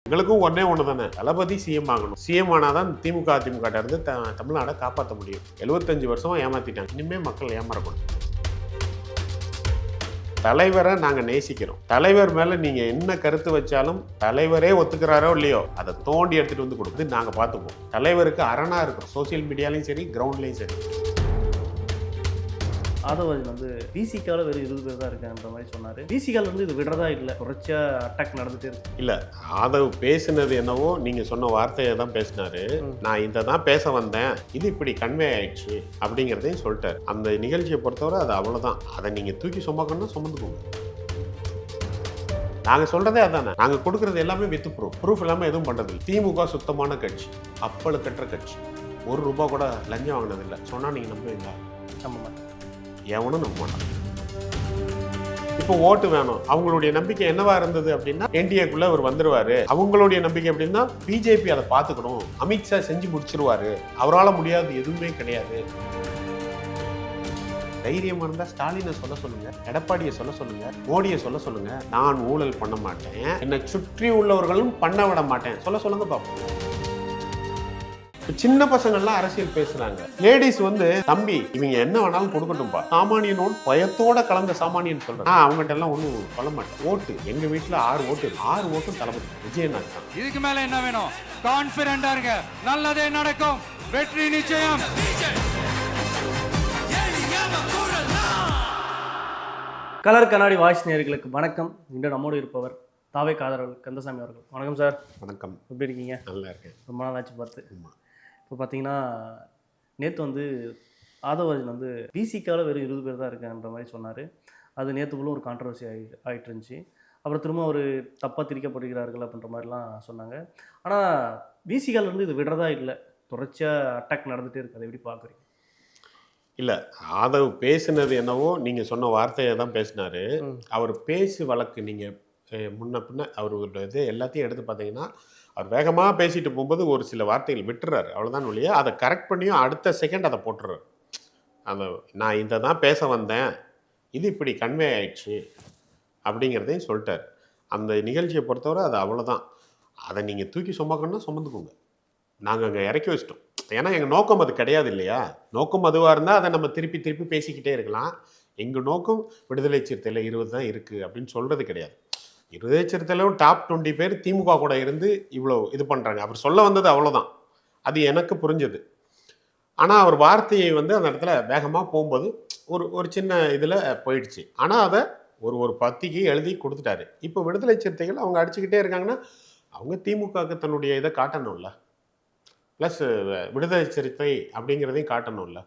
எங்களுக்கும் ஒன்னே ஒன்று தானே, தளபதி சிஎம் ஆகணும். சிஎம் ஆனாதான் திமுக அதிமுக இருந்து தமிழ்நாடை காப்பாற்ற முடியும். 75 வருஷமா ஏமாத்திட்டாங்க. இனிமே மக்கள் ஏமாறக்கூடாது. தலைவரை நாங்க நேசிக்கிறோம். தலைவர் மேல நீங்க என்ன கருத்து வச்சாலும் தலைவரே ஒத்துக்கிறாரோ இல்லையோ அதை தோண்டி எடுத்துட்டு வந்து கொடுத்து நாங்க பார்த்துப்போம். தலைவருக்கு அரணா இருக்கும், சோசியல் மீடியாலையும் சரி, கிரவுண்ட்லையும் சரி. ஆதவராஜன் வந்து பிசிகால வெறும் 20 பேர் தான் இருக்கான்ற மாதிரி சொன்னார். பிசிகால வந்து இது விடுறதா இல்லை, தொடர்ச்சியா அட்டாக் நடந்துட்டே இருக்கு. இல்ல, ஆதவ் பேசினது என்னவோ நீங்க சொன்ன வார்த்தையை தான் பேசினாரு. நான் இதை தான் பேச வந்தேன், இது இப்படி கன்வே ஆயிடுச்சு அப்படிங்கிறதையும் சொல்லிட்டாரு. அந்த நிகழ்ச்சியை பொறுத்தவரை அது அவ்வளவுதான். அதை நீங்க தூக்கி சுமக்கணும்னா சுமந்துக்கோங்க. நாங்க சொல்றதே அதானே. நாங்க கொடுக்கறது எல்லாமே வித் ப்ரூஃப் இல்லாம எதுவும் பண்றது. திமுக சுத்தமான கட்சி, அப்பழுக்கற்ற கட்சி. ₹1 கூட லஞ்சம் வாங்கினது இல்லை. சொன்னா நீங்க நம்புவீங்களா? நம்ப மாட்டேன். எவனும் நம்ப மாட்டான். இப்போ ஓட்டு வேணும். அவங்களுடைய நம்பிக்கை என்னவா இருந்தது அப்படின்னா, என்டிஏக்குள்ள அவர் வந்துருவாரு. அவங்களுடைய நம்பிக்கை எப்படின்னா, பிஜேபி அதை பார்த்துக்கணும், அமித்ஷா செஞ்சு முடிச்சிருவாரு, அவரால் முடியாது எதுவுமே கிடையாது. தைரியம் இருந்தா ஸ்டாலினை சொல்ல சொல்லுங்க, எடப்பாடியை சொல்ல சொல்லுங்க, மோடியை சொல்ல சொல்லுங்க. நான் ஊழல் பண்ண மாட்டேன், என்னை சுற்றி உள்ளவர்களும் பண்ண விட மாட்டேன் சொல்ல சொல்லுங்க பாப்போம். சின்ன பசங்கள்லாம் அரசியல் பேசுறாங்க. லேடிஸ் வந்து, தம்பி இவங்க என்ன வேணாலும் கொடுக்கட்டும்பா, சாமானியனோடு பயத்தோட கலந்த சாமானியன் சொல்றேன். அவங்ககிட்ட எல்லாம் ஒன்றும் சொல்ல மாட்டேன். ஓட்டு எங்க வீட்டுல 6 ஓட்டு, 6 ஓட்டும் தளபதி விஜயநாத் தான். இதுக்கு மேல என்ன வேணும்? கான்பிடென்டா இருங்க, நல்லதே நடக்கும், வெற்றி நிச்சயம். கலர் கண்ணாடி வாய்ஸ் நேயர்களுக்கு வணக்கம். இன்று நம்மோடு இருப்பவர் தாவே காதரர்கள் கந்தசாமி அவர்கள். வணக்கம் சார். வணக்கம். எப்படி இருக்கீங்க? நல்லா இருக்கேன். ரொம்ப நாள் ஆச்சு பார்த்து. இப்போ பார்த்தீங்கன்னா, நேற்று வந்து ஆதவராஜன் வந்து பிசிகால வெறும் 20 பேர் தான் இருக்கான்ற மாதிரி சொன்னார். அது நேற்றுக்குள்ள ஒரு கான்ட்ரவர்சி ஆகிட்டு இருந்துச்சு. அப்புறம் திரும்ப அவர் தப்பாக திரிக்கப்படுகிறார்கள் அப்படின்ற மாதிரிலாம் சொன்னாங்க. ஆனால் பிசிகால இருந்து இது விடுறதா இல்லை, தொடர்ச்சியாக அட்டாக் நடந்துகிட்டே இருக்குது. அதை எப்படி பார்க்குறீங்க? இல்லை, ஆதவ் பேசினது என்னவோ நீங்கள் சொன்ன வார்த்தையை தான் பேசினார். அவர் பேசி வழக்கு நீங்கள் முன்ன பின்ன அவரோட இது எல்லாத்தையும் எடுத்து பார்த்தீங்கன்னா, அவர் வேகமாக பேசிட்டு போகும்போது ஒரு சில வார்த்தைகள் விட்டுறாரு, அவ்வளோதான் ஒழிய அதை கரெக்ட் பண்ணியும் அடுத்த செகண்ட் அதை போட்டுறாரு. அந்த நான் இதை தான் பேச வந்தேன், இது இப்படி கன்வே ஆயிடுச்சு அப்படிங்கிறதையும் சொல்லிட்டார். அந்த நிகழ்ச்சியை பொறுத்தவரை அது அவ்வளோதான். அதை நீங்கள் தூக்கி சுமக்கணும்னா சுமந்துக்கோங்க. நாங்கள் அங்கே இறக்கி வச்சிட்டோம். ஏன்னா எங்கள் நோக்கம் அது கிடையாது இல்லையா. நோக்கம் அதுவாக இருந்தால் அதை நம்ம திருப்பி திருப்பி பேசிக்கிட்டே இருக்கலாம். எங்கள் நோக்கம் விடுதலை சிறுத்தையில் 20 தான் இருக்குது அப்படின்னு சொல்கிறது கிடையாது. விடுதலை சிறுத்தையிலும் டாப் 20 பேர் திமுக கூட இருந்து இவ்வளோ இது பண்ணுறாங்க. அவர் சொல்ல வந்தது அவ்வளோதான். அது எனக்கு புரிஞ்சது. ஆனால் அவர் வார்த்தையை வந்து அந்த இடத்துல வேகமாக போகும்போது ஒரு சின்ன இதில் போயிடுச்சு. ஆனால் அதை ஒரு பத்திக்கு எழுதி கொடுத்துட்டாரு. இப்போ விடுதலை சிறுத்தைகள் அவங்க அடிச்சுக்கிட்டே இருக்காங்கன்னா, அவங்க திமுகவுக்கு தன்னுடைய இதை காட்டணும்ல, ப்ளஸ் விடுதலை சிறுத்தை அப்படிங்கிறதையும் காட்டணும்ல.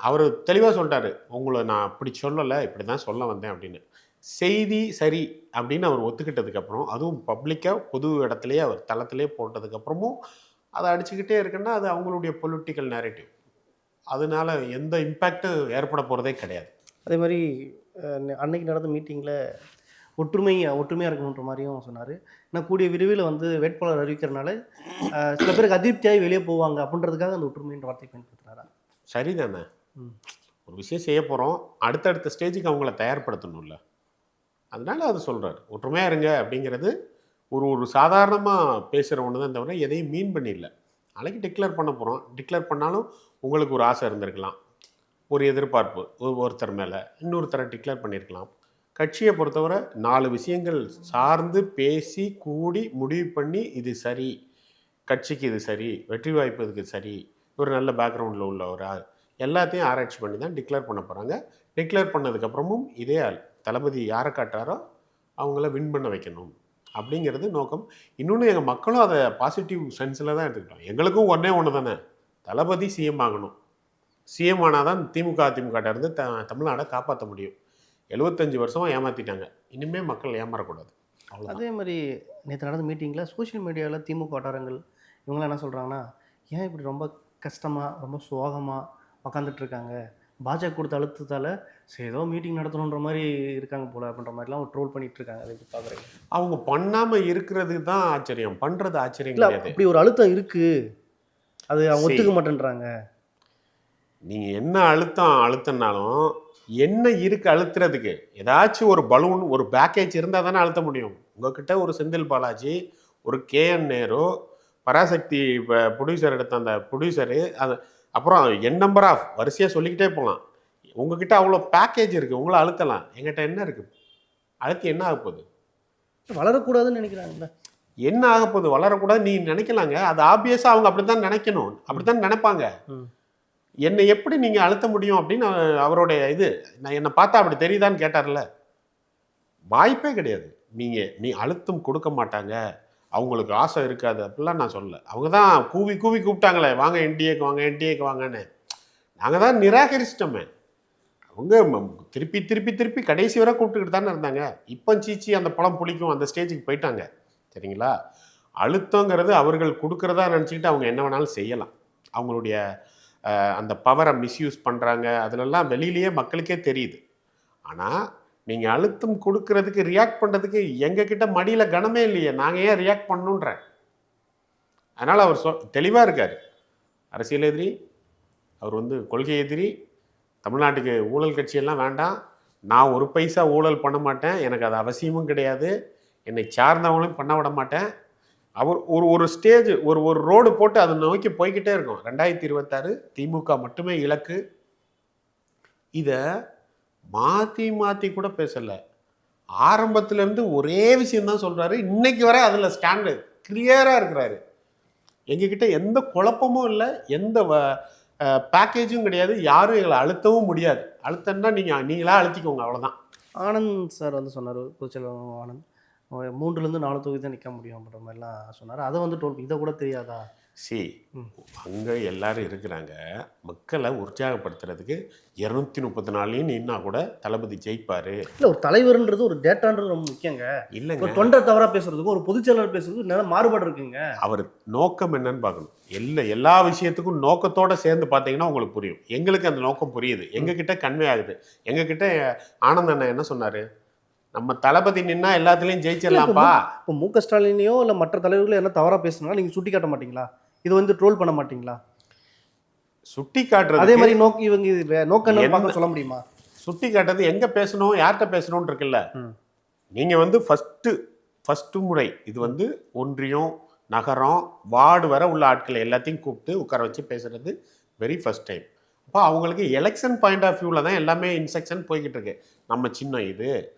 அவர் தெளிவாக சொல்லிட்டாரு, உங்களை நான் அப்படி சொல்லலை, இப்படி தான் சொல்ல வந்தேன் அப்படின்னு. செய்தி சரி அப்படின்னு அவர் ஒத்துக்கிட்டதுக்கப்புறம், அதுவும் பப்ளிக்காக பொது இடத்துலையே அவர் தளத்திலே போட்டதுக்கப்புறமும் அதை அடிச்சுக்கிட்டே இருக்குன்னா அது அவங்களுடைய பொலிட்டிக்கல் நேரேட்டிவ். அதனால எந்த இம்பேக்டும் ஏற்பட போகிறதே கிடையாது. அதே மாதிரி அன்னைக்கு நடந்த மீட்டிங்கில் ஒற்றுமையாக இருக்கணுன்ற மாதிரியும் சொன்னார். ஏன்னா கூடிய விரைவில் வந்து வேட்பாளர் அறிவிக்கிறனால சில பேருக்கு அதிருப்தியாகி வெளியே போவாங்க அப்படின்றதுக்காக அந்த ஒற்றுமைன்ற வார்த்தை பயன்படுத்துகிறாரா? சரிதானே. ஒரு விஷயம் செய்ய போகிறோம், அடுத்தடுத்த ஸ்டேஜுக்கு அவங்கள தயார்படுத்தணும்ல, அதனால அது சொல்கிறார். ஒற்றுமையாக இருங்க அப்படிங்கிறது ஒரு சாதாரணமாக பேசுகிற ஒன்று தான் தவிர எதையும் மீன் பண்ணிடல. நாளைக்கு டிக்ளேர் பண்ண போகிறோம். டிக்ளேர் பண்ணாலும் உங்களுக்கு ஒரு ஆசை இருந்திருக்கலாம், ஒரு எதிர்பார்ப்பு ஒருத்தர் மேலே, இன்னொருத்தரை டிக்ளேர் பண்ணியிருக்கலாம். கட்சியை பொறுத்தவரை 4 விஷயங்கள் சார்ந்து பேசி கூடி முடிவு பண்ணி இது சரி, கட்சிக்கு இது சரி, வெற்றி வாய்ப்பு இதுக்கு சரி, ஒரு நல்ல பேக்ரவுண்டில் உள்ள ஒரு எல்லாத்தையும் ஆராய்ச்சி பண்ணி தான் டிக்ளேர் பண்ண போகிறாங்க. டிக்ளேர் பண்ணதுக்கப்புறமும் இதே தளபதி யாரை காட்டுறாரோ அவங்கள வின் பண்ண வைக்கணும் அப்படிங்கிறது நோக்கம். இன்னொன்று, எங்கள் மக்களும் அதை பாசிட்டிவ் சென்ஸில் தான் எடுத்துக்கிட்டோம். எங்களுக்கும் ஒன்றே ஒன்று தானே, தளபதி சிஎம் ஆகணும். சிஎம் ஆனால் தான் திமுக அதிமுக இருந்து தமிழ்நாடை காப்பாற்ற முடியும். 75 வருஷமாக ஏமாற்றிட்டாங்க, இனிமேல் மக்கள் ஏமாறக்கூடாது. அதே மாதிரி நேற்று நடந்த மீட்டிங்கில் சோஷியல் மீடியாவில் திமுக வட்டாரங்கள் இவங்களாம் என்ன சொல்கிறாங்கன்னா, ஏன் இப்படி ரொம்ப கஷ்டமாக ரொம்ப சோகமாக உக்காந்துட்ருக்காங்க, பாஜக கொடுத்த அழுத்தத்தால் சரி ஏதோ மீட்டிங் நடத்தணுன்ற மாதிரி இருக்காங்க போல் அப்படின்ற மாதிரிலாம் ட்ரோல் பண்ணிட்டு இருக்காங்க. அதை பார்க்குறீங்க? அவங்க பண்ணாமல் இருக்கிறது தான் ஆச்சரியம், பண்ணுறது ஆச்சரியம் இல்லை. கிடையாது. அப்படி ஒரு அழுத்தம் இருக்குது, அது அவங்க ஒத்துக்க மாட்டேன்றாங்க. நீங்கள் என்ன அழுத்தினாலும் என்ன இருக்கு அழுத்துறதுக்கு? ஏதாச்சும் ஒரு பலூன், ஒரு பேக்கேஜ் இருந்தால் தானே அழுத்த முடியும். உங்ககிட்ட ஒரு செந்தில் பாலாஜி, ஒரு கேஎன் நேரு, பராசக்தி ப்ரொடியூசர் எடுத்த அந்த ப்ரொடியூசரு, அது அப்புறம் என் நம்பர் ஆஃப் வரிசையாக சொல்லிக்கிட்டே போகலாம். உங்ககிட்ட அவ்வளோ பேக்கேஜ் இருக்குது, உங்களை அழுத்தலாம். எங்கிட்ட என்ன இருக்குது? அழுத்தி என்ன ஆக போகுது? வளரக்கூடாதுன்னு நினைக்கிறாங்கல்ல. என்ன ஆக போகுது? வளரக்கூடாது நீ நினைக்கலாங்க. அது ஆப்வியஸாக அவங்க அப்படி தான் நினைக்கணும், அப்படி தான் நினைப்பாங்க. என்னை எப்படி நீங்கள் அழுத்த முடியும் அப்படின்னு அவருடைய இது, நான் என்னை பார்த்தா அப்படி தெரியுதான்னு கேட்டார்ல, வாய்ப்பே கிடையாது. நீ அழுத்தம் கொடுக்க மாட்டாங்க, அவங்களுக்கு ஆசை இருக்காது அப்படிலாம் நான் சொல்லலை. அவங்க தான் கூவி கூவி கூப்பிட்டாங்களே, வாங்க என்டிஏக்கு வாங்க, என்டிஏக்கு வாங்கன்னு. நாங்கள் தான் நிராகரிச்சிட்டோமே. அவங்க திருப்பி திருப்பி திருப்பி கடைசி வரை கூப்பிட்டுக்கிட்டு தானே இருந்தாங்க. இப்போ சீச்சி அந்த பழம் புளிக்கும் அந்த ஸ்டேஜுக்கு போயிட்டாங்க. சரிங்களா? அழுத்தங்கிறது அவர்கள் கொடுக்குறதா நினச்சிக்கிட்டு அவங்க என்ன வேணாலும் செய்யலாம். அவங்களுடைய அந்த பவரை மிஸ்யூஸ் பண்ணுறாங்க, அதிலெல்லாம் வெளியிலேயே மக்களுக்கே தெரியுது. ஆனால் நீங்கள் அழுத்தம் கொடுக்கறதுக்கு ரியாக்ட் பண்ணுறதுக்கு எங்ககிட்ட மடியில் கனமே இல்லையே, நாங்கள் ஏன் ரியாக்ட் பண்ணணுன்றேன். அதனால் அவர் தெளிவாக இருக்கார். அரசியல் எதிரி, அவர் கொள்கை எதிரி. தமிழ்நாட்டுக்கு ஊழல் கட்சியெல்லாம் வேண்டாம், நான் ஒரு பைசா ஊழல் பண்ண மாட்டேன், எனக்கு அது அவசியமும் கிடையாது, என்னை சார்ந்தவங்களையும் பண்ண விட மாட்டேன். அவர் ஒரு ஸ்டேஜ் ஒரு ரோடு போட்டு அதை நோக்கி போய்கிட்டே இருக்கும். 2026 திமுக மட்டுமே இலக்கு. இதை மாற்றி மாற்றி கூட பேசலை. ஆரம்பத்துலேருந்து ஒரே விஷயம்தான் சொல்கிறாரு. இன்னைக்கு வரை அதில் ஸ்டாண்டு கிளியராக இருக்கிறாரு. எங்ககிட்ட எந்த குழப்பமும் இல்லை, எந்த பேக்கேஜும் கிடையாது, யாரும் எங்களை அழுத்தவும் முடியாது. அழுத்தம்னா நீங்களா அழுத்திக்கோங்க, அவ்வளோதான். ஆனந்த் சார் சொன்னார், பொதுச்செயலாளர் ஆனந்த் 3லேருந்து 4 தொகுதி தான் நிற்க முடியும் அப்படின்ற மாதிரிலாம் சொன்னார். அதை டோல் இதை கூட தெரியாதா? அங்கே எல்லாரும் இருக்கிறாங்க. மக்களை உற்சாகப்படுத்துறதுக்கு 234 நின்னா கூட தளபதி ஜெயிப்பார். இல்லை, ஒரு தலைவர்ன்றது ஒரு டேட்டான்றது ரொம்ப முக்கியங்க. இல்லைங்க, ஒரு தொண்டை தவறாக பேசுறதுக்கும் ஒரு பொதுச்செயலாளர் பேசுறதுக்கும் நிறைய மாறுபாடு இருக்குங்க. அவர் நோக்கம் என்னன்னு பார்க்கணும். எல்லா விஷயத்துக்கும் நோக்கத்தோட சேர்ந்து பார்த்தீங்கன்னா உங்களுக்கு புரியும். எங்களுக்கு அந்த நோக்கம் புரியுது, எங்ககிட்ட கன்வே ஆகுது. எங்ககிட்ட ஆனந்த் அண்ணன் என்ன சொன்னார்? நம்ம தளபதி நின்னா எல்லாத்துலேயும் ஜெயிச்சிடலாம்ப்பா. இப்போ மு.க. ஸ்டாலினையோ இல்லை மற்ற தலைவர்களோ என்ன தவறாக பேசுனா நீங்கள் சுட்டி காட்ட மாட்டீங்களா? இது ட்ரோல் பண்ண மாட்டீங்களா? சுட்டி காட்டுறது அதே மாதிரி இவங்க நோக்கம் பார்க்க சொல்ல முடியுமா? சுட்டி காட்டுறது எங்கே பேசணும், யார்கிட்ட பேசணும்னு இருக்குல்ல. நீங்கள் ஃபஸ்ட்டு முறை இது ஒன்றியம், நகரம், வார்டு வரை உள்ள ஆட்களை எல்லாத்தையும் கூப்பிட்டு உட்கார வச்சு பேசுறது வெரி ஃபர்ஸ்ட் டைம். அப்போ அவங்களுக்கு எலெக்ஷன் பாயிண்ட் ஆஃப் வியூவில் தான் எல்லாமே இன்ஸ்ட்ரக்ஷன் போய்கிட்டு இருக்கு. நம்ம சின்னம் இது,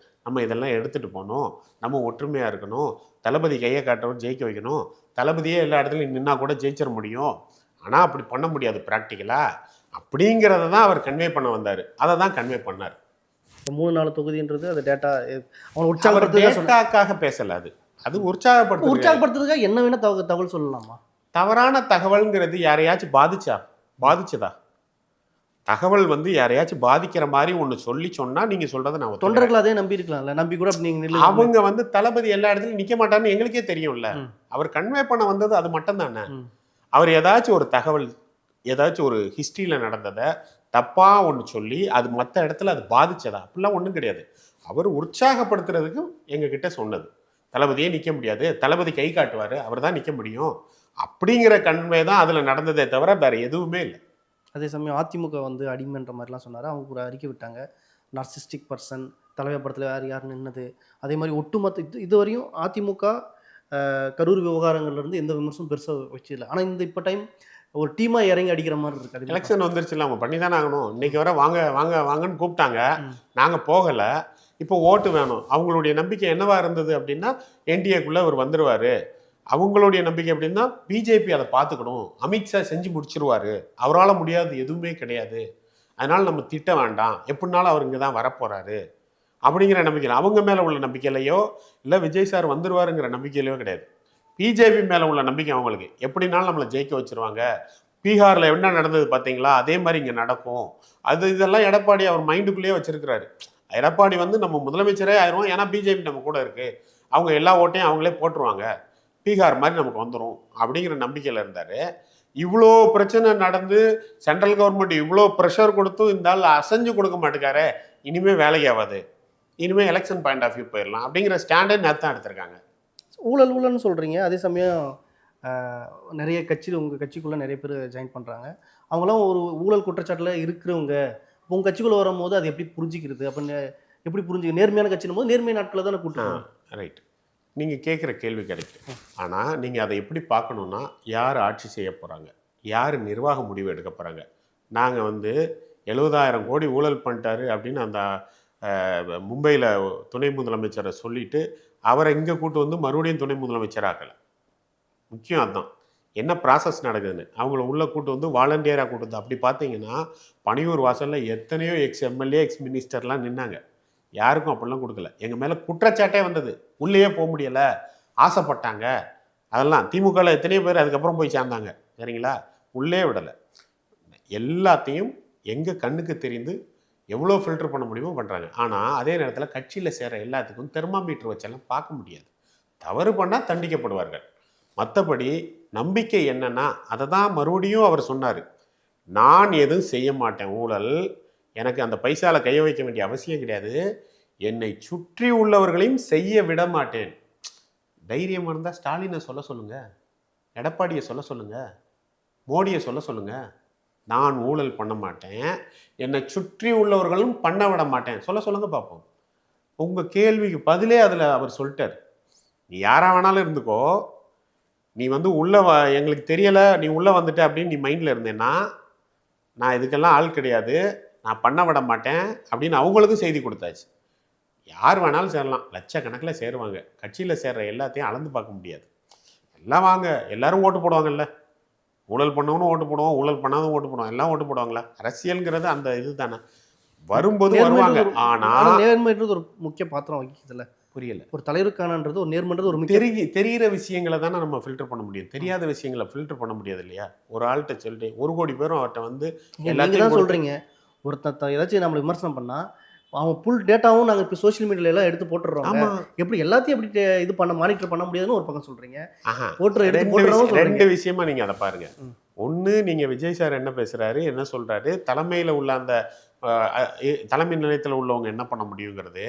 நம்ம இதெல்லாம் எடுத்துகிட்டு போகணும், நம்ம ஒற்றுமையாக இருக்கணும், தளபதி கையை காட்டவும் ஜெயிக்க வைக்கணும், தளபதியே எல்லா இடத்துலையும் நின்னா கூட ஜெயிச்சிட முடியும், ஆனால் அப்படி பண்ண முடியாது ப்ராக்டிக்கலாக அப்படிங்கிறத தான் அவர் கன்வே பண்ண வந்தார். அதை தான் கன்வே பண்ணார். 3-4 தொகுதின்றது அது டேட்டாக்காக பேசலை. அது உற்சாகப்படுத்துறதுக்காக என்ன வேணா தகவல் சொல்லலாமா? தவறான தகவல்ங்கிறது யாரையாச்சும் பாதிச்சதா? தகவல் யாரையாச்சும் பாதிக்கிற மாதிரி ஒன்று சொன்னால் நீங்கள் சொல்கிறத நான் தொண்டர்கள் அதே நம்பி இருக்கலாம்ல, நம்பி கூட நீங்கள் அவங்க தளபதி எல்லா இடத்துலையும் நிற்க மாட்டான்னு எங்களுக்கே தெரியும்ல. அவர் கன்வே பண்ண வந்தது அது மட்டும் தானே. அவர் ஏதாச்சும் ஒரு தகவல், ஏதாச்சும் ஒரு ஹிஸ்ட்ரியில் நடந்ததை தப்பாக ஒன்று சொல்லி அது மற்ற இடத்துல அது பாதிச்சதா? அப்படிலாம் ஒன்றும் கிடையாது. அவர் உற்சாகப்படுத்துறதுக்கு எங்ககிட்ட சொன்னது, தளபதியே நிற்க முடியாது, தளபதி கை காட்டுவார், அவர் தான் நிற்க முடியும் அப்படிங்கிற கன்வே தான் அதில் நடந்ததே தவிர வேறு எதுவுமே இல்லை. அதே சமயம் அதிமுக அடிமைன்ற மாதிரிலாம் சொன்னார். அவங்க ஒரு அறிக்கை விட்டாங்க, நார்சிஸ்டிக் பர்சன், தலைவர் படத்தில் யார் நின்னது. அதே மாதிரி ஒட்டுமொத்த இதுவரையும் அதிமுக கரூர் விவகாரங்கள்லேருந்து எந்த விமர்சனம் பெருசாக வச்சிடல. ஆனால் இப்போ டைம் ஒரு டீமாக இறங்கி அடிக்கிற மாதிரி இருக்குது. எலெக்ஷன் வந்துருச்சுல, அவங்க பண்ணி தானே ஆகணும். இன்றைக்கி வர வாங்க வாங்க வாங்கன்னு கூப்பிட்டாங்க, நாங்கள் போகலை. இப்போ ஓட்டு வேணும். அவங்களுடைய நம்பிக்கை என்னவா இருந்தது அப்படின்னா என்டிஏக்குள்ளே அவர் வந்துடுவார். அவங்களுடைய நம்பிக்கை எப்படின்னா பிஜேபி அதை பார்த்துக்கணும், அமித்ஷா செஞ்சு முடிச்சிருவார், அவரால் முடியாது எதுவுமே கிடையாது, அதனால் நம்ம திட்ட வேண்டாம், எப்படினாலும் அவர் இங்கே தான் வரப்போகிறாரு அப்படிங்கிற நம்பிக்கையில், அவங்க மேலே உள்ள நம்பிக்கையிலையோ இல்லை விஜய் சார் வந்துடுவாருங்கிற நம்பிக்கையிலையோ கிடையாது. பிஜேபி மேலே உள்ள நம்பிக்கை அவங்களுக்கு, எப்படினாலும் நம்மளை ஜெயிக்க வச்சுருவாங்க. பீகாரில் என்ன நடந்தது பார்த்தீங்களா, அதே மாதிரி இங்கே நடக்கும். இதெல்லாம் எடப்பாடி அவர் மைண்டுக்குள்ளேயே வச்சுருக்கிறாரு. எடப்பாடி நம்ம முதலமைச்சரே ஆயிடுவோம், ஏன்னா பிஜேபி நம்ம கூட இருக்குது, அவங்க எல்லா ஓட்டையும் அவங்களே போட்டுருவாங்க, பீகார் மாதிரி நமக்கு வந்துடும் அப்படிங்கிற நம்பிக்கையில் இருந்தார். இவ்வளோ பிரச்சனை நடந்து சென்ட்ரல் கவர்மெண்ட் இவ்வளோ ப்ரெஷர் கொடுத்தும் இந்த ஆள் அசைஞ்சு கொடுக்க மாட்டேக்காரு, இனிமேல் வேலைக்கு ஆகாது, இனிமேல் எலெக்ஷன் பாயிண்ட் ஆஃப் வியூ போயிடலாம் அப்படிங்கிற ஸ்டாண்டே நேற்று தான் எடுத்திருக்காங்க. ஊழல்னு சொல்கிறீங்க, அதே சமயம் நிறைய உங்கள் கட்சிக்குள்ளே நிறைய பேர் ஜாயின் பண்ணுறாங்க. அவங்களாம் ஒரு ஊழல் குற்றச்சாட்டில் இருக்கிறவங்க உங்கள் கட்சிக்குள்ளே வரும்போது அது எப்படி புரிஞ்சிக்கிறது? அப்படின்னு எப்படி புரிஞ்சுக்க? நேர்மையான கட்சினும் போது நேர்மையான நாட்களில் தானே கூட்டம். ரைட். நீங்கள் கேட்குற கேள்வி கிடைக்கும். ஆனால் நீங்கள் அதை எப்படி பார்க்கணுன்னா, யார் ஆட்சி செய்ய போகிறாங்க, யார் நிர்வாக முடிவு எடுக்க போகிறாங்க. நாங்கள் வந்து 70,000 கோடி ஊழல் பண்ணிட்டாரு அப்படின்னு அந்த மும்பையில் துணை முதலமைச்சரை சொல்லிவிட்டு அவரை இங்கே கூட்டு வந்து மறுபடியும் துணை முதலமைச்சர் ஆக்கலை. முக்கியம் அதுதான். என்ன ப்ராசஸ் நடக்குதுன்னு அவங்கள உள்ளே கூட்டு வந்து வாலண்டியராக கூட்டு வந்து அப்படி பார்த்தீங்கன்னா பணியூர் வாசலில் எத்தனையோ எக்ஸ் எம்எல்ஏ எக்ஸ் மினிஸ்டர்லாம் நின்னாங்க. யாருக்கும் அப்படிலாம் கொடுக்கல. எங்கள் மேலே குற்றச்சாட்டே வந்தது. உள்ளேயே போக முடியலை, ஆசைப்பட்டாங்க. அதெல்லாம் திமுகவில் எத்தனையோ பேர் அதுக்கப்புறம் போய் சேர்ந்தாங்க. சரிங்களா? உள்ளே விடலை. எல்லாத்தையும் எங்கள் கண்ணுக்கு தெரிந்து எவ்வளோ ஃபில்டர் பண்ண முடியுமோ பண்ணுறாங்க. ஆனால் அதே நேரத்தில் கட்சியில் சேர எல்லாத்துக்கும் தெர்மாமீட்டர் வச்செல்லாம் பார்க்க முடியாது. தவறு பண்ணால் தண்டிக்கப்படுவார்கள். மற்றபடி நம்பிக்கை என்னன்னா அதை தான் மறுபடியும் அவர் சொன்னார். நான் எதுவும் செய்ய மாட்டேன் ஊழல், எனக்கு அந்த பைசாவில் கைய வைக்க வேண்டிய அவசியம் கிடையாது, என்னை சுற்றி உள்ளவர்களையும் செய்ய விட மாட்டேன். தைரியமாக இருந்தால் ஸ்டாலினை சொல்ல சொல்லுங்கள், எடப்பாடியை சொல்ல சொல்லுங்கள், மோடியை சொல்ல சொல்லுங்கள். நான் ஊழல் பண்ண மாட்டேன், என்னை சுற்றி உள்ளவர்களும் பண்ண விட மாட்டேன் சொல்ல சொல்லுங்கள் பார்ப்போம். உங்கள் கேள்விக்கு பதிலே அதில் அவர் சொல்லிட்டார். நீ யாராக வேணாலும் இருந்துக்கோ, நீ வந்து உள்ளே எங்களுக்கு தெரியலை, நீ உள்ளே வந்துட்ட அப்படின்னு நீ மைண்டில் இருந்தேன்னா நான் இதுக்கெல்லாம் ஆள் கிடையாது, நான் பண்ண விட மாட்டேன் அப்படின்னு அவங்களுக்கும் செய்தி கொடுத்தாச்சு. யார் வேணாலும் சேரலாம், லட்சக்கணக்கில் சேருவாங்க. கட்சியில் சேர்ற எல்லாத்தையும் அளந்து பார்க்க முடியாது. எல்லாம் வாங்க, எல்லாரும் ஓட்டு போடுவாங்கல்ல. ஊழல் பண்ணவனும் ஓட்டு போடுவோம், ஊழல் பண்ணாதும் ஓட்டு போடுவோம், எல்லாம் ஓட்டு போடுவாங்களா? அரசியல்ங்கிறது அந்த இது தானே, வரும்போது வருவாங்க. ஆனால் நேர்மைன்றது ஒரு முக்கிய பாத்திரம் வகிக்குதுல்ல. புரியல. ஒரு தலைவருக்கானன்றது ஒரு நேர்மன்றது ஒரு தெரிகிற விஷயங்களை தானே நம்ம ஃபில்டர் பண்ண முடியும். தெரியாத விஷயங்களை ஃபில்டர் பண்ண முடியாது இல்லையா? ஒரு ஆள்கிட்ட சொல்லிட்டு 1 கோடி பேரும் அவர்கிட்ட வந்து எல்லாத்தையும் சொல்கிறீங்க. ஒருத்தர் ஏதாச்சும் நம்மளை விமர்சனம் பண்ணால் அவங்க ஃபுல் டேட்டாவும் நாங்கள் இப்போ சோஷியல் மீடியால எல்லாம் எடுத்து போட்டுடுறோம். எப்படி எல்லாத்தையும் எப்படி இது பண்ண மானிட்டர் பண்ண முடியாதுன்னு ஒரு பக்கம் சொல்கிறீங்க. ரெண்டு விஷயமா நீங்கள் அதை பாருங்க. ஒன்று, நீங்கள் விஜய் சார் என்ன பேசுகிறாரு, என்ன சொல்கிறாரு, தலைமையில் உள்ள அந்த தலைமை நிலையத்தில் உள்ளவங்க என்ன பண்ண முடியுங்கிறது,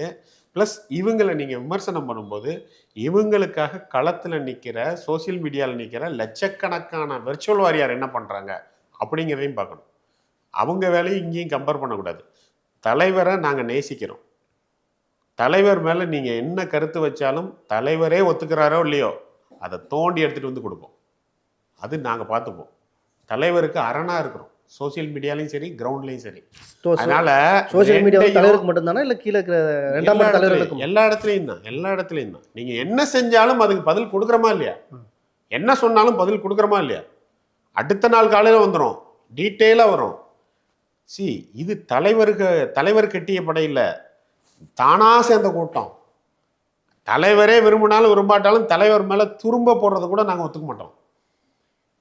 ப்ளஸ் இவங்களை நீங்கள் விமர்சனம் பண்ணும்போது இவங்களுக்காக களத்தில் நிற்கிற சோசியல் மீடியாவில் நிற்கிற லட்சக்கணக்கான வெர்ச்சுவல் வாரியார் என்ன பண்ணுறாங்க அப்படிங்கிறதையும் பார்க்கணும். அவங்க வேலையும் இங்கேயும் கம்பேர் பண்ணக்கூடாது. தலைவரை நாங்கள் நேசிக்கிறோம். தலைவர் மேலே நீங்கள் என்ன கருத்து வச்சாலும் தலைவரே ஒத்துக்கிறாரோ இல்லையோ அதை தோண்டி எடுத்துகிட்டு வந்து கொடுப்போம். அது நாங்கள் பார்த்துப்போம். தலைவருக்கு அரணாக இருக்கிறோம், சோசியல் மீடியாலையும் சரி, கிரவுண்ட்லையும் சரி. அதனால சோசியல் மீடியா தலைவருக்கு மட்டும்தானா இல்லை கீழே எல்லா இடத்துலையும் தான், எல்லா இடத்துலையும் தான். நீங்கள் என்ன செஞ்சாலும் அதுக்கு பதில் கொடுக்குறோமா இல்லையா? என்ன சொன்னாலும் பதில் கொடுக்குறோமா இல்லையா? அடுத்த நாள் காலையில் வந்துடும், டீட்டெயிலாக வரும். இது தலைவர் கட்டிய படையில் தானாக சேர்ந்த கூட்டம். தலைவரே விரும்பினாலும் விரும்பாட்டாலும் தலைவர் மேலே துரும்ப போடுறத கூட நாங்கள் ஒத்துக்க மாட்டோம்.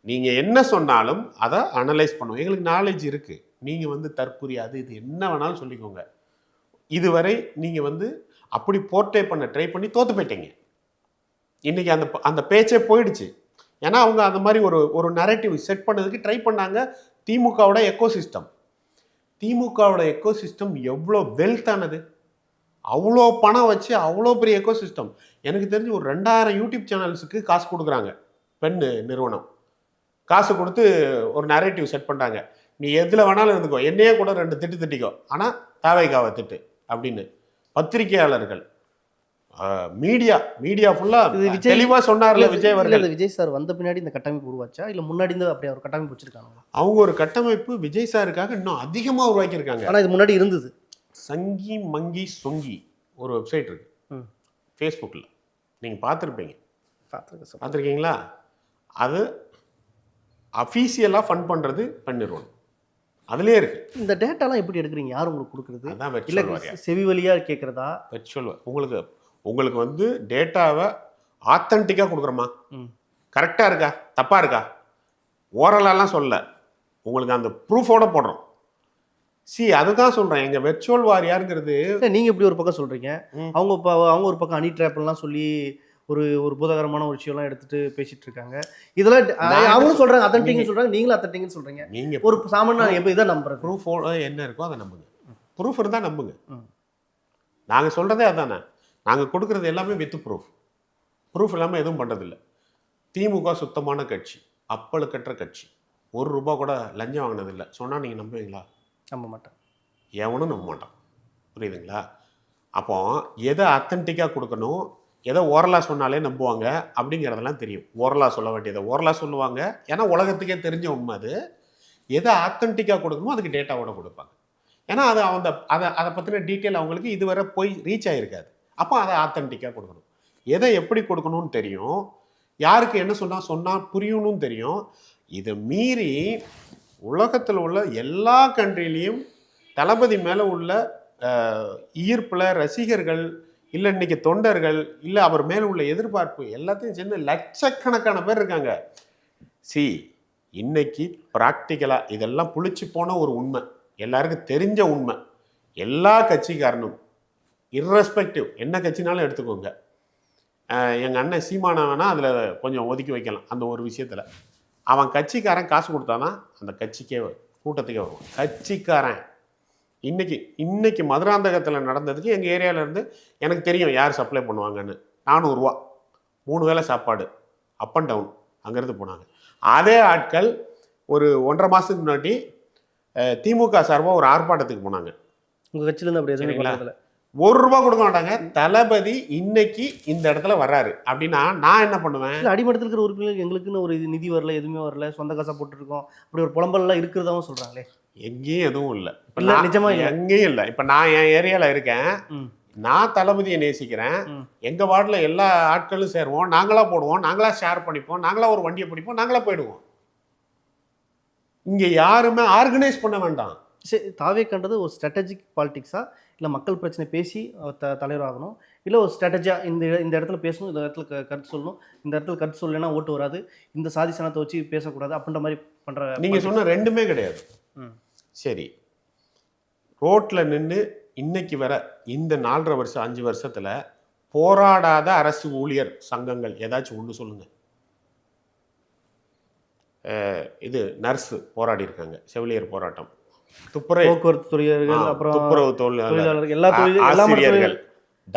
நீங்கள் என்ன சொன்னாலும் அதை அனலைஸ் பண்ணுவோம். எங்களுக்கு நாலேஜ் இருக்குது. நீங்கள் வந்து தற்கொலை அது இது என்ன வேணாலும் சொல்லிக்கோங்க. இதுவரை நீங்கள் வந்து அப்படி போர்ட்ரே பண்ண ட்ரை பண்ணி தோற்று போயிட்டீங்க. இன்றைக்கி அந்த பேச்சே போயிடுச்சு. ஏன்னா அவங்க அந்த மாதிரி ஒரு நரேட்டிவ் செட் பண்ணதுக்கு ட்ரை பண்ணாங்க. திமுகவோட எக்கோசிஸ்டம் எவ்வளோ வெல்த்தானது, அவ்வளோ பணம் வச்சு அவ்வளோ பெரிய எக்கோசிஸ்டம். எனக்கு தெரிஞ்சு ஒரு 2000 யூடியூப் சேனல்ஸுக்கு காசு கொடுக்குறாங்க. பெண்ணு நிறுவனம் காசு கொடுத்து ஒரு நரேட்டிவ் செட் பண்ணுறாங்க. நீ எதில் வேணாலும் இருந்துக்கோ, என்னையே கூட 2 திட்டு திட்டிக்கோ, ஆனால் தாவைக்காவை திட்டு அப்படின்னு. பத்திரிகையாளர்கள், மீடியா ஃபுல்லாக தெளிவாக சொன்னார்ல விஜய் அவர்கள். விஜய் சார் வந்த பின்னாடி இந்த கட்டமைப்பு உருவாச்சா இல்லை முன்னாடி இருந்து அப்படியே ஒரு கட்டமைப்பு வச்சிருக்காங்க? அவங்க ஒரு கட்டமைப்பு விஜய் சாருக்காக இன்னும் அதிகமாக உருவாக்கியிருக்காங்க. ஆனால் இது முன்னாடி இருந்தது. சங்கி மங்கி சொங்கி ஒரு வெப்சைட் இருக்கு ஃபேஸ்புக்கில், நீங்கள் பார்த்துருக்கீங்களா? அது அஃபீஷியலாக ஃபண்ட் பண்ணுறது பண்ணிடுவோம். அதுலேயே இருக்கு. இந்த டேட்டாலாம் எப்படி எடுக்கிறீங்க? யார் உங்களுக்கு கொடுக்குறது? இல்லை செவி வழியாக கேட்குறதா? உங்களுக்கு வந்து டேட்டாவை ஆத்தன்டிக்காக கொடுக்குறோமா, கரெக்டாக இருக்கா தப்பாக இருக்கா, ஓரலாலாம் சொல்ல, உங்களுக்கு அந்த ப்ரூஃபோட போடுறோம். அதுதான் சொல்கிறேன். எங்கள் வெர்ச்சுவல் வாரியாருங்கிறது நீங்கள் இப்படி ஒரு பக்கம் சொல்கிறீங்க, அவங்க ஒரு பக்கம் அனி ட்ராப்லாம் சொல்லி ஒரு பூதகரமான ஒரு விஷயம்லாம் எடுத்துட்டு பேசிட்டு இருக்காங்க. இதெல்லாம் அவங்களும் சொல்கிறாங்க அத்தன்டிக்னு சொல்கிறாங்க, நீங்களும் அத்தன்டிக்னு சொல்கிறீங்க. நீங்கள் ஒரு சாமானிய எப்போ இதான் நம்புறேன். ப்ரூஃபோட என்ன இருக்கோ அதை நம்புங்க. ப்ரூஃப் இருந்தால் நம்புங்க. நாங்கள் சொல்கிறதே அதானே. நாங்கள் கொடுக்குறது எல்லாமே வித் ப்ரூஃப் இல்லாமல் எதுவும் பண்ணுறதில்ல. திமுக சுத்தமான கட்சி, அப்பழுக்கற்ற கட்சி, ₹1 கூட லஞ்சம் வாங்கினதில்லை. சொன்னால் நீங்கள் நம்புவீங்களா? நம்ப மாட்டேன். எவனும் நம்ப மாட்டான். புரியுதுங்களா? அப்போ எதை அத்தன்டிக்காக கொடுக்கணும், எதை ஓரலாக சொன்னாலே நம்புவாங்க அப்படிங்கிறதெல்லாம் தெரியும். ஓரலாக சொல்ல வேண்டியதை ஓரலாக சொல்லுவாங்க, ஏன்னா உலகத்துக்கே தெரிஞ்ச உண்மை அது. எதை ஆத்தென்டிக்காக கொடுக்கணுமோ அதுக்கு டேட்டாவோட கொடுப்பாங்க. ஏன்னா அது அதை பற்றின டீட்டெயில் அவங்களுக்கு இதுவரை போய் ரீச் ஆகிருக்காது. அப்போ அதை ஆத்தென்டிக்காக கொடுக்கணும். எதை எப்படி கொடுக்கணும்னு தெரியும், யாருக்கு என்ன சொன்னால் புரியணும்னு தெரியும். இதை மீறி உலகத்தில் உள்ள எல்லா கண்ட்ரிலையும் தளபதி மேலே உள்ள ஈர்ப்பில் ரசிகர்கள் இல்லை இன்னைக்கு தொண்டர்கள் இல்லை அவர் மேலே உள்ள எதிர்பார்ப்பு எல்லாத்தையும் சேர்ந்து லட்சக்கணக்கான பேர் இருக்காங்க. இன்னைக்கு ப்ராக்டிக்கலாக இதெல்லாம் புளிச்சு போன ஒரு உண்மை, எல்லாருக்கும் தெரிஞ்ச உண்மை. எல்லா கட்சிக்காரனும் இர்ரெஸ்பெக்டிவ் என்ன கட்சினாலும் எடுத்துக்கோங்க, எங்கள் அண்ணன் சீமானை வேணால் அதில் கொஞ்சம் ஒதுக்கி வைக்கலாம். அந்த ஒரு விஷயத்தில் அவன் கட்சிக்காரன் காசு கொடுத்தானா அந்த கட்சிக்கே கூட்டத்துக்கே வருவான். கட்சிக்காரன் இன்னைக்கு மதுராந்தகத்தில் நடந்ததுக்கு எங்கள் ஏரியாவிலேருந்து எனக்கு தெரியும் யார் சப்ளை பண்ணுவாங்கன்னு. 400 ரூபா 3 வேளை சாப்பாடு, அப் அண்ட் டவுன் அங்கேருந்து போனாங்க. அதே ஆட்கள் ஒரு 1.5 மாதத்துக்கு முன்னாடி திமுக சார்பாக ஒரு ஆர்ப்பாட்டத்துக்கு போனாங்க. உங்கள் கட்சியிலேருந்து அப்படி எதுவும் பண்ணதில்லை? 1 ரூபா கொடுக்க மாட்டாங்க. தளபதி இன்னைக்கு இந்த இடத்துல வர்றாரு அப்படின்னா நான் என்ன பண்ணுவேன்? அடிமட்டத்தில் இருக்கிற உறுப்பினர்களுக்கு எங்களுக்குன்னு ஒரு நிதி வரல, எதுவுமே வரல, சொந்த காசை போட்டுருக்கோம், அப்படி ஒரு புலம்பல்லாம் இருக்கிறதாவும் சொல்கிறாங்களே. எங்கேயும் எதுவும் இல்லை. இல்லை, நிஜமா இல்லை, எங்கேயும் இல்லை. இப்போ நான் என் ஏரியாவில் இருக்கேன், நான் தளபதியை நேசிக்கிறேன். எங்கள் வார்டில் எல்லா ஆட்களும் சேருவோம், நாங்களாக போடுவோம், நாங்களாக ஷேர் பண்ணிப்போம், நாங்களாக ஒரு வண்டியை பிடிப்போம், நாங்களாக போயிடுவோம். இங்கே யாருமே ஆர்கனைஸ் பண்ண வேண்டாம். சரி, தாவே கண்டது ஒரு ஸ்ட்ராட்டஜிக் பாலிடிக்ஸா, இல்லை மக்கள் பிரச்சனை பேசி தலைவர் ஆகணும், இல்லை ஒரு ஸ்ட்ராட்டஜியாக இந்த இடத்துல பேசணும், இந்த இடத்துல கருத்து சொல்லணும், இந்த இடத்துல கருத்து சொல்லலைன்னா ஓட்டு வராது, இந்த சாதி சனத்தை வச்சு பேசக்கூடாது அப்படின்ற மாதிரி பண்ணுற நீங்கள் சொன்ன ரெண்டுமே கிடையாது. சரி, ரோட்டில் நின்று இன்னைக்கு வர இந்த 4.5 வருஷம் 5 வருஷத்தில் போராடாத அரசு ஊழியர் சங்கங்கள் ஏதாச்சும் ஒன்று சொல்லுங்கள். இது நர்ஸு போராடி இருக்காங்க, செவிலியர் போராட்டம், போக்குவரத்து தொழிலாளர்கள், அப்புறம் துப்புரவு தொழிலாளர்கள், எல்லா ஆசிரியர்கள்,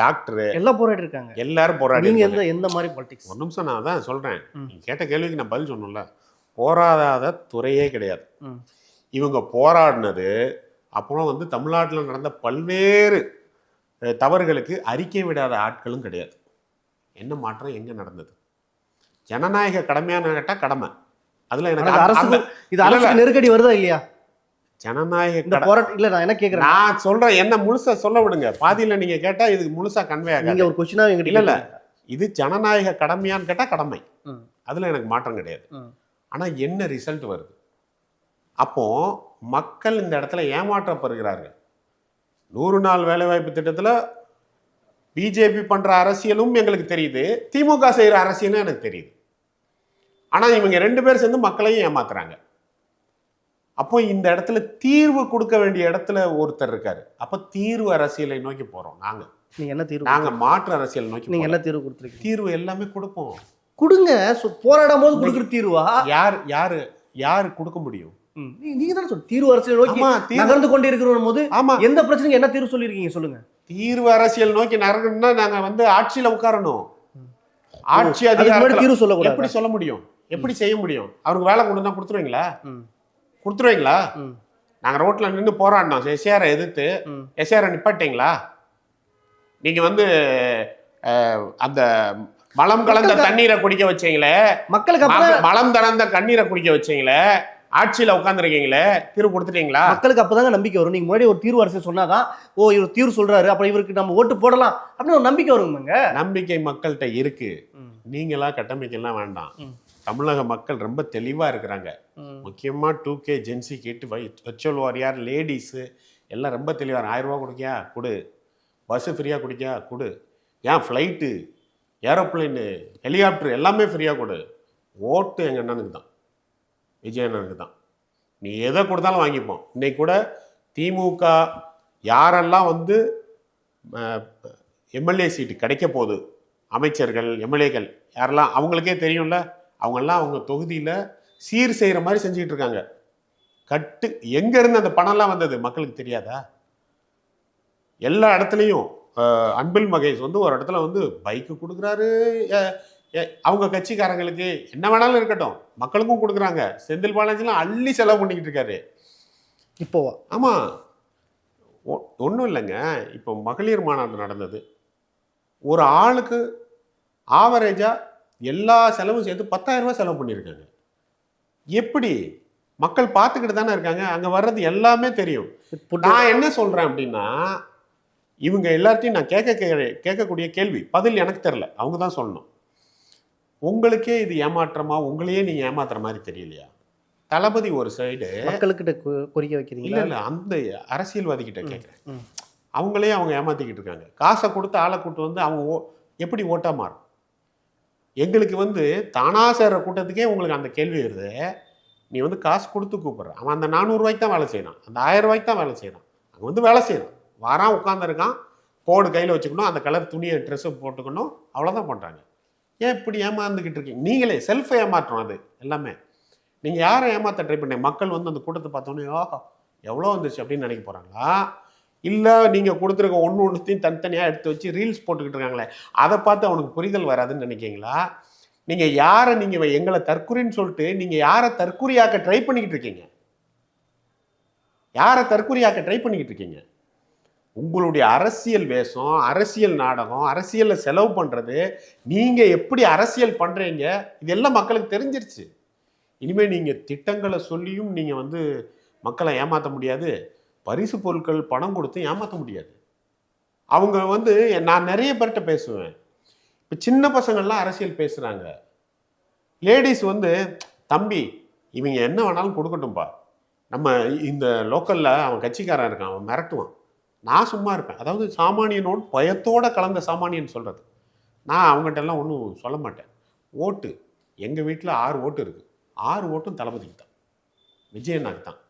டாக்டர் எல்லாம் போராடி இருக்காங்க. எல்லாரும் போராடி. நீங்க எந்த மாதிரி பாலிடிக்ஸ்? ஒரு நிமிஷம், நான் தான் சொல்றேன். நீங்க கேட்ட கேள்விக்கு நான் பதில் சொன்னல. போராடாத துறையே கிடையாது. இவங்க போராடினது அப்புறம் வந்து தமிழ்நாட்டில் நடந்த பல்வேறு தவறுகளுக்கு அறிக்கை விடாத ஆட்களும் கிடையாது. என்ன மாற்றம் எங்க நடந்தது? ஜனநாயக கடமையான கேட்டா கடமை. அதுல எனக்கு அரசு நெருக்கடி வருதா இல்லையா? ஜனநாயக போராட்டம் இல்ல, நான் என்ன கேக்குறேன், நான் சொல்றேன், என்ன முழுசா சொல்ல விடுங்க. பாதியில நீங்க கேட்டா இதுக்கு முழுசா கன்வே ஆகாது. நீங்க ஒரு क्वेश्चन என்கிட்ட இல்ல இது ஜனநாயக கடமையான்னு கேட்டா கடமை, அதுல எனக்கு மாற்றம் கிடையாது. ஆனா என்ன ரிசல்ட் வருது? அப்போ மக்கள் இந்த இடத்துல ஏமாற்றப்படுகிறார்கள். 100 நாள் வேலைவாய்ப்பு திட்டத்துல பிஜேபி பண்ற அரசியலும் எங்களுக்கு தெரியுது, திமுக செய்யற அரசியலும் எனக்கு தெரியுது. ஆனா இவங்க 2 பேர் சேர்ந்து மக்களையும் ஏமாத்துறாங்க. அப்போ இந்த இடத்துல தீர்வு கொடுக்க வேண்டிய இடத்துல ஒருத்தர் இருக்காரு. அப்ப தீர்வு அரசியலை நோக்கி போறோம் நாங்க. நீங்க என்ன தீர்வு? நாங்க மாற்று அரசியல் நோக்கி. நீங்க என்ன தீர்வு கொடுத்துருக்கீங்க? தீர்வு எல்லாமே கொடுப்போம். கொடுங்க. போராடும் போது கொடுக்குற தீர்வா? யாரு கொடுக்க முடியும்? நீங்க தானே சொல்லுங்க, தீர்வு அரசியல் நோக்கி நகர்ந்து கொண்டு இருக்கிற போது எந்த பிரச்சனைக்கு என்ன தீர்வு சொல்லியிருக்கீங்க சொல்லுங்க. தீர்வு அரசியல் நோக்கி நகரணும்னா நாங்க வந்து ஆட்சியில உட்காரணும். ஆட்சி அதிகாரத்துல தீர்வு சொல்லக்கூடாது. எப்படி சொல்ல முடியும்? எப்படி செய்ய முடியும்? அவருக்கு வேலை கொண்டு தான் கொடுத்துருவீங்களா? நாங்க ரோட்ல நின்று போராடினோம் எஸ்ஆரை எதிர்த்து. எஸ்ஆரை நிப்பாட்டீங்களா? நீங்க வந்து அந்த மலம் கலந்த தண்ணீரை குடிக்க வச்சீங்களே, மக்களுக்கு மலம் கலந்த கண்ணீரை குடிக்க வச்சீங்களே, ஆட்சியில உட்காந்துருக்கீங்களே, தீர்வு கொடுத்துட்டீங்களா? மக்களுக்கு அப்பதாங்க நம்பிக்கை வரும். நீங்க முன்னாடி ஒரு தீர்வு அரசு சொன்னாதான், ஓ இவர் தீர்வு சொல்றாரு, அப்புறம் இவருக்கு நம்ம ஓட்டு போடலாம் அப்படின்னு ஒரு நம்பிக்கை வருங்க. நம்பிக்கை மக்கள்கிட்ட இருக்கு. நீங்களா கட்டமைக்கலாம் வேண்டாம். தமிழக மக்கள் ரொம்ப தெளிவா இருக்கிறாங்க. முக்கியமா 2K ஜென்சி கேட்டு வர்ச்சுவல் வாரியர் லேடிஸு எல்லாம் ரொம்ப தெளிவா. 1000 ரூபா குடிக்கா கொடு, பஸ்ஸு ஃப்ரீயாக குடிக்கா கொடு, ஏன் ஃப்ளைட்டு, ஏரோப்ளைனு, ஹெலிகாப்டர் எல்லாமே ஃப்ரீயாக கொடு. ஓட்டு எங்கள் அண்ணனுக்கு தான், விஜய் அண்ணனுக்கு தான். நீ எதை கொடுத்தாலும் வாங்கிப்போம். இன்னைக்கு கூட திமுக யாரெல்லாம் வந்து எம்எல்ஏ சீட்டு கிடைக்க போகுது, அமைச்சர்கள் எம்எல்ஏக்கள் யாரெல்லாம் அவங்களுக்கே தெரியும்ல, அவங்கெல்லாம் அவங்க தொகுதியில் சீர் செய்கிற மாதிரி செஞ்சுக்கிட்டு இருக்காங்க. எங்கேருந்து அந்த பணம்லாம் வந்தது மக்களுக்கு தெரியாதா? எல்லா இடத்துலையும் அன்பில் மகேஷ் வந்து ஒரு இடத்துல வந்து பைக்கு கொடுக்குறாரு, அவங்க கட்சிக்காரங்களுக்கு என்ன வேணாலும் இருக்கட்டும், மக்களுக்கும் கொடுக்குறாங்க. செந்தில் பாலாஜிலாம் அள்ளி செலவு பண்ணிக்கிட்டு இருக்காரு இப்போவா? ஆமாம், ஒன்றும் இல்லைங்க. இப்போ மகளிர் மாநாடு நடந்தது. ஒரு ஆளுக்கு ஆவரேஜாக எல்லா செலவும் சேர்த்து 10,000 ரூபாய் செலவு பண்ணியிருக்காங்க. எப்படி மக்கள் பார்த்துக்கிட்டு தானே இருக்காங்க, அங்கே வர்றது எல்லாமே தெரியும். நான் என்ன சொல்கிறேன் அப்படின்னா, இவங்க எல்லார்ட்டையும் நான் கேட்கக்கூடிய கேள்வி பதில் எனக்கு தெரில, அவங்க தான் சொல்லணும். உங்களுக்கே இது ஏமாற்றமா, உங்களையே நீங்கள் ஏமாத்துற மாதிரி தெரியலையா? தளபதி ஒரு சைடு மக்கள்கிட்ட கோரிக்கை வைக்கிறீங்க. இல்லை அந்த அரசியல்வாதிகிட்ட கேட்குறேன். அவங்களே அவங்க ஏமாத்திக்கிட்டு இருக்காங்க. காசை கொடுத்து ஆளை கூட்டு வந்து அவங்க எப்படி ஓட்டா மாறும்? எங்களுக்கு வந்து தானா சேர்ற கூட்டத்துக்கே உங்களுக்கு அந்த கேள்வி வருது. நீ வந்து காசு கொடுத்து கூப்பிட்ற, அவன் அந்த 400 ரூபாய்க்கு தான் வேலை செய்யணும், அந்த 1000 ரூபாய்க்கு தான் வேலை செய்யணும். அங்கே வந்து வேலை செய்யணும், வாரான் உட்காந்துருக்கான், கோடு கையில் வச்சுக்கணும், அந்த கலர் துணியை ட்ரெஸ்ஸை போட்டுக்கணும், அவ்வளோதான் பண்ணுறாங்க. ஏன் இப்படி ஏமாந்துக்கிட்டு இருக்கீங்க? நீங்களே செல்ஃப் ஏமாற்றம் அது எல்லாமே. நீங்கள் யாரை ஏமாற்ற ட்ரை பண்ணீங்க? மக்கள் வந்து அந்த கூட்டத்தை பார்த்தோன்னே ஆஹா எவ்வளோ வந்துச்சு அப்படின்னு நினைக்க போகிறாங்களா? இல்லை நீங்கள் கொடுத்துருக்க ஒன்றுத்தையும் தனித்தனியாக எடுத்து வச்சு ரீல்ஸ் போட்டுக்கிட்டு இருக்காங்களே, அதை பார்த்து அவனுக்கு புரிதல் வராதுன்னு நினைக்கிங்களா? நீங்கள் யாரை நீங்கள் எங்களை தற்குறின்னு சொல்லிட்டு நீங்கள் யாரை தற்குறியாக்க ட்ரை பண்ணிக்கிட்டு இருக்கீங்க? யாரை தற்குறியாக்க ட்ரை பண்ணிக்கிட்டு இருக்கீங்க? உங்களுடைய அரசியல் வேஷம், அரசியல் நாடகம், அரசியலில் செலவு பண்ணுறது, நீங்கள் எப்படி அரசியல் பண்ணுறீங்க இதெல்லாம் மக்களுக்கு தெரிஞ்சிருச்சு. இனிமேல் நீங்கள் திட்டங்களை சொல்லியும் நீங்கள் வந்து மக்களை ஏமாற்ற முடியாது, பரிசு பொருட்கள் பணம் கொடுத்து ஏமாற்ற முடியாது. அவங்க வந்து நான் நிறைய பேர்கிட்ட பேசுவேன். இப்போ சின்ன பசங்கள்லாம் அரசியல் பேசுகிறாங்க. லேடிஸ் வந்து தம்பி இவங்க என்ன வேணாலும் கொடுக்கட்டும்பா, நம்ம இந்த லோக்கலில் அவன் கட்சிக்காரன் இருக்கான், அவன் மிரட்டுவான், நான் சும்மா இருப்பேன். அதாவது சாமானியனோடு பயத்தோடு கலந்த சாமானியன் சொல்கிறது. நான் அவங்ககிட்ட எல்லாம் ஒன்றும் சொல்ல மாட்டேன். ஓட்டு எங்கள் வீட்டில் 6 ஓட்டு இருக்குது, 6 ஓட்டும் தளபதிக்கு தான், விஜயண்ணாக்கு தான்.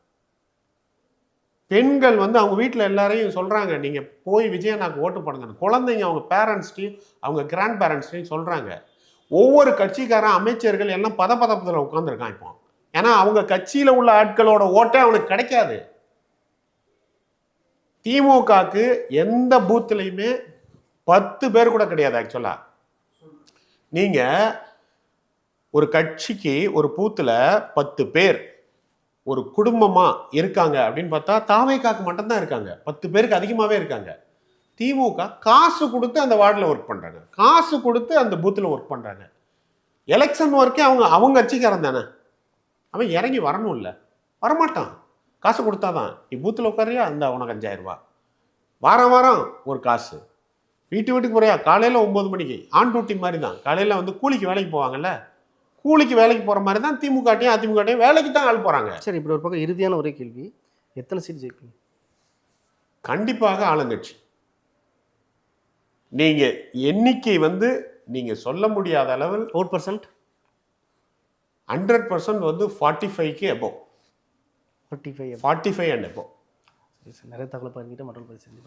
பெண்கள் வந்து அவங்க வீட்டில் எல்லாரையும் சொல்கிறாங்க, நீங்கள் போய் விஜயண்ணாக்கு ஓட்டு போடுங்கன்னு. குழந்தைங்க அவங்க பேரண்ட்ஸ்டையும் அவங்க கிராண்ட் பேரண்ட்ஸ்டையும் சொல்கிறாங்க. ஒவ்வொரு கட்சிக்காரன் அமைச்சர்கள் எல்லாம் பதப்பதப்பத்தில் உட்காந்துருக்கான் இப்போ. ஏன்னா அவங்க கட்சியில் உள்ள ஆட்களோட ஓட்டே அவனுக்கு கிடைக்காது. திமுகவுக்கு எந்த பூத்துலையுமே 10 பேர் கூட கிடையாது. ஆக்சுவலாக நீங்கள் ஒரு கட்சிக்கு ஒரு பூத்தில் 10 பேர் ஒரு குடும்பமாக இருக்காங்க அப்படின்னு பார்த்தா தாவேகாக்கு மட்டும்தான் இருக்காங்க, 10 பேருக்கு அதிகமாகவே இருக்காங்க. திமுக காசு கொடுத்து அந்த வார்டில் ஒர்க் பண்ணுறாங்க, காசு கொடுத்து அந்த பூத்தில் ஒர்க் பண்ணுறாங்க. எலெக்ஷன் ஒர்க்கே அவங்க கட்சிக்காரன் தானே, அவன் இறங்கி வரணும், இல்லை வரமாட்டான். காசு கொடுத்தாதான். நீ பூத்தில் உட்காரியா, அந்த உனக்கு 5000 ரூபா வாரம் வாரம் ஒரு காசு. வீட்டுக்கு போறியா, காலையில் 9 மணிக்கு ஆன் டியூட்டி மாதிரி தான். காலையில் வந்து கூலிக்கு வேலைக்கு போவாங்கல்ல, கூலிக்கு வேலைக்கு போகிற மாதிரி தான் திமுகட்டையும் அதிமுகட்டையும் வேலைக்கு தான் ஆள் போகிறாங்க. சரி, இப்படி ஒரு பக்கம் இறுதியான ஒரே கேள்வி, எத்தனை சீட் ஜெயிப்பீங்க? கண்டிப்பாக ஆளுங்கட்சி. நீங்கள் எண்ணிக்கை வந்து நீங்கள் சொல்ல முடியாத அளவில் 4%, 100% வந்து 45க்கு எபோவ், 45 45 அண்ட் எபோவ். நிறைய தகவலை பகிர்ந்துட்டு மற்றொரு பதிவு செஞ்சு